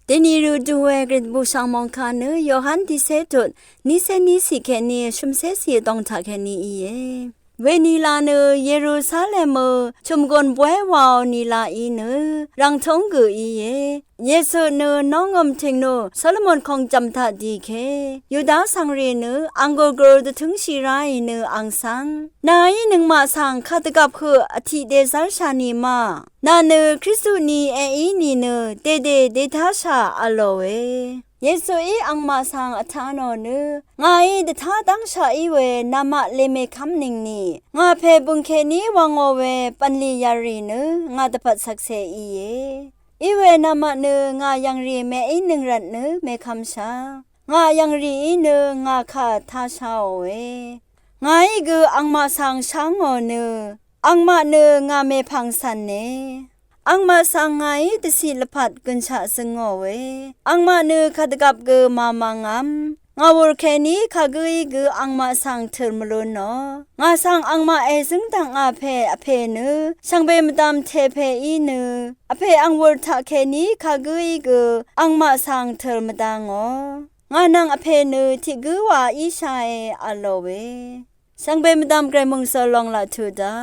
เดนีรูดูเวกรดบูชางมองคาเนยอหันดิเซตุดนิเซนิสิแคเนชุมเซสีตองทาแคนีอีเยเวนีลาเนเยรูซาเล็มชุมกอนป่วยวาวนีลาอีเนรังทงกุอีเยเยซูเนน้องอมทิงโนโซโลมอนคงจำทัดดีเคยูดาสังเรเนอังโกโกรดถึงชีไรเนอังสังนายหนึ่งมาสังคาตกับคืออธิเดซาชานีมานาเนคริสตุนีเออีนีเนเดเดทาชาอโลเวเยซูอีอังมาสังอัฐานอเนงายเดทาตังชาอีเวนามะเลเมคัมนิงนีงาเพบุงเคนีวังโอเวปันลียารีเนงาตปัดสักเซอีเยอีเวนามะเนงายังรีเมอีหนึ่งรัตเนเมคำชางายังรีเนงาคาทาชาเวงาอีกอังมาสังช้างอเนอังมาเนงาเมพังสันเนอังมาสังไงตสิลพัดกุญชาสงเวอังมาเนขัดกับเกมามังอัมงาวรแคนีขะกอีกอังมาสังเทอร์มโลนองาสังอังมาเอซึงตังอาเพอเพเนสังเบมตามเทเพอีเนอเพอังวรทะแคนีขะกอีกอังมาสังเทอร์มตังงานังอเพเนทิกวาอีชาเออโลเวสังเบมตามไกรมงสลองละทุดา